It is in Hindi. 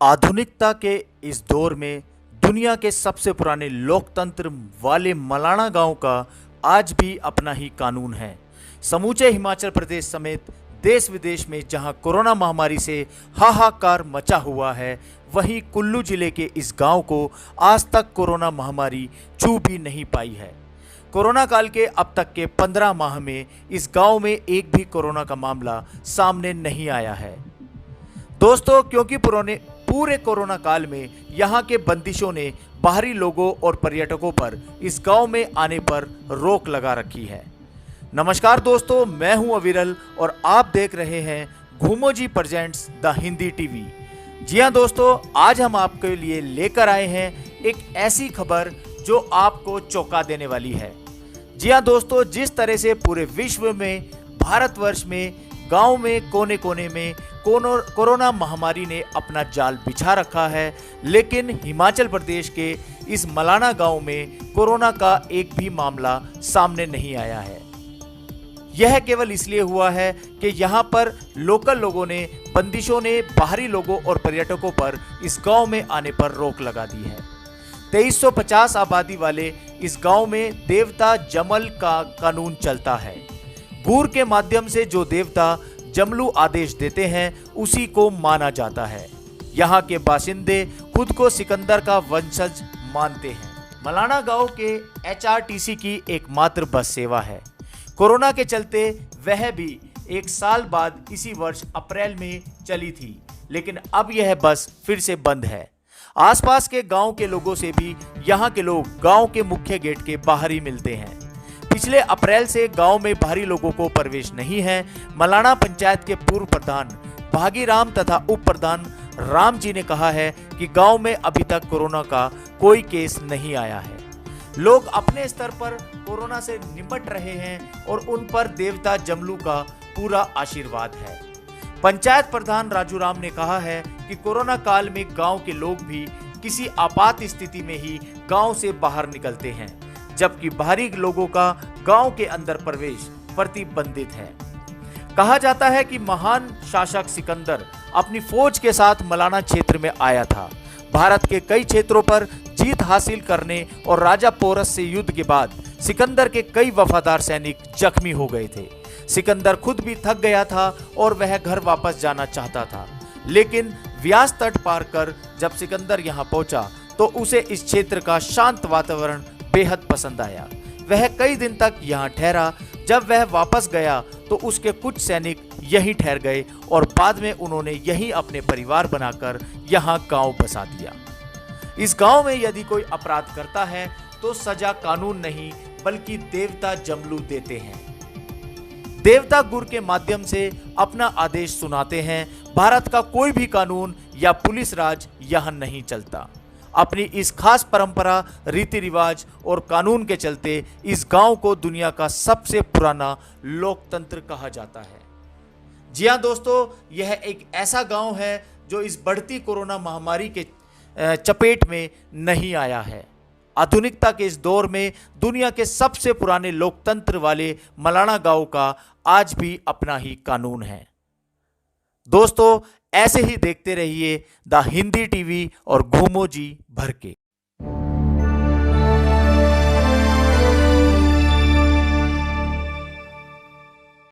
आधुनिकता के इस दौर में दुनिया के सबसे पुराने लोकतंत्र वाले मलाना गांव का आज भी अपना ही कानून है। समूचे हिमाचल प्रदेश समेत देश विदेश में जहां कोरोना महामारी से हाहाकार मचा हुआ है, वहीं कुल्लू जिले के इस गांव को आज तक कोरोना महामारी छू भी नहीं पाई है। कोरोना काल के अब तक के 15 माह में इस गांव में एक भी कोरोना का मामला सामने नहीं आया है। दोस्तों, क्योंकि पूरे कोरोना काल में यहाँ के बंदिशों ने बाहरी लोगों और पर्यटकों पर इस गांव में आने पर रोक लगा रखी है। नमस्कार दोस्तों, मैं हूं अविरल और आप देख रहे हैं घूमो जी प्रेजेंट्स द हिंदी टीवी। जी हां दोस्तों, आज हम आपके लिए लेकर आए हैं एक ऐसी खबर जो आपको चौंका देने वाली है। जी हां दोस्तों, जिस तरह से पूरे विश्व में, भारतवर्ष में, गांव में, कोने कोने में कोरोना महामारी ने अपना जाल बिछा रखा है, लेकिन हिमाचल प्रदेश के इस मलाना गांव में कोरोना का एक भी मामला सामने नहीं आया है। यह केवल इसलिए हुआ है कि यहाँ पर लोकल लोगों ने, बंदिशों ने बाहरी लोगों और पर्यटकों पर इस गांव में आने पर रोक लगा दी है। 2350 आबादी वाले इस गांव में देवता जमल का कानून चलता है। गूर के माध्यम से जो देवता जमलू आदेश देते हैं उसी को माना जाता है। यहाँ के बाशिंदे खुद को सिकंदर का वंशज मानते हैं। मलाना गांव के HRTC की एकमात्र बस सेवा है। कोरोना के चलते वह भी एक साल बाद इसी वर्ष अप्रैल में चली थी, लेकिन अब यह बस फिर से बंद है। आसपास के गांव के लोगों से भी यहाँ के लोग गांव के मुख्य गेट के बाहर ही मिलते हैं। पिछले अप्रैल से गांव में बाहरी लोगों को प्रवेश नहीं है। मलाना पंचायत के पूर्व प्रधान भागीराम तथा उप प्रधान राम जी ने कहा है कि गांव में अभी तक कोरोना का कोई केस नहीं आया है। लोग अपने स्तर पर कोरोना से निपट रहे हैं और उन पर देवता जमलू का पूरा आशीर्वाद है। पंचायत प्रधान राजू राम ने कहा है कि कोरोना काल में गांव के लोग भी किसी आपात स्थिति में ही गांव से बाहर निकलते हैं, जबकि बाहरी लोगों का गांव के अंदर प्रवेश प्रतिबंधित है। कहा जाता है कि महान शासक सिकंदर अपनी फौज के साथ मलाना क्षेत्र में आया था। भारत के कई क्षेत्रों पर जीत हासिल करने और राजा पोरस से युद्ध के बाद सिकंदर के कई वफादार सैनिक जख्मी हो गए थे। सिकंदर खुद भी थक गया था और वह घर वापस जाना चाहता था, लेकिन व्यास तट पार कर जब सिकंदर यहाँ पहुंचा तो उसे इस क्षेत्र का शांत वातावरण बेहद पसंद आया। वह कई दिन तक यहाँ ठहरा। जब वह वापस गया तो उसके कुछ सैनिक यहीं ठहर गए और बाद में उन्होंने यहीं अपने परिवार बनाकर यहाँ गांव बसा दिया। इस गांव में यदि कोई अपराध करता है तो सजा कानून नहीं बल्कि देवता जमलू देते हैं। देवता गुर के माध्यम से अपना आदेश सुनाते हैं। भारत का कोई भी कानून या पुलिस राज यहाँ नहीं चलता। अपनी इस खास परंपरा, रीति रिवाज और कानून के चलते इस गांव को दुनिया का सबसे पुराना लोकतंत्र कहा जाता है। जी हां दोस्तों, यह एक ऐसा गांव है जो इस बढ़ती कोरोना महामारी के चपेट में नहीं आया है। आधुनिकता के इस दौर में दुनिया के सबसे पुराने लोकतंत्र वाले मलाना गांव का आज भी अपना ही कानून है। दोस्तों, ऐसे ही देखते रहिए द हिंदी टीवी और घूमो जी भर के।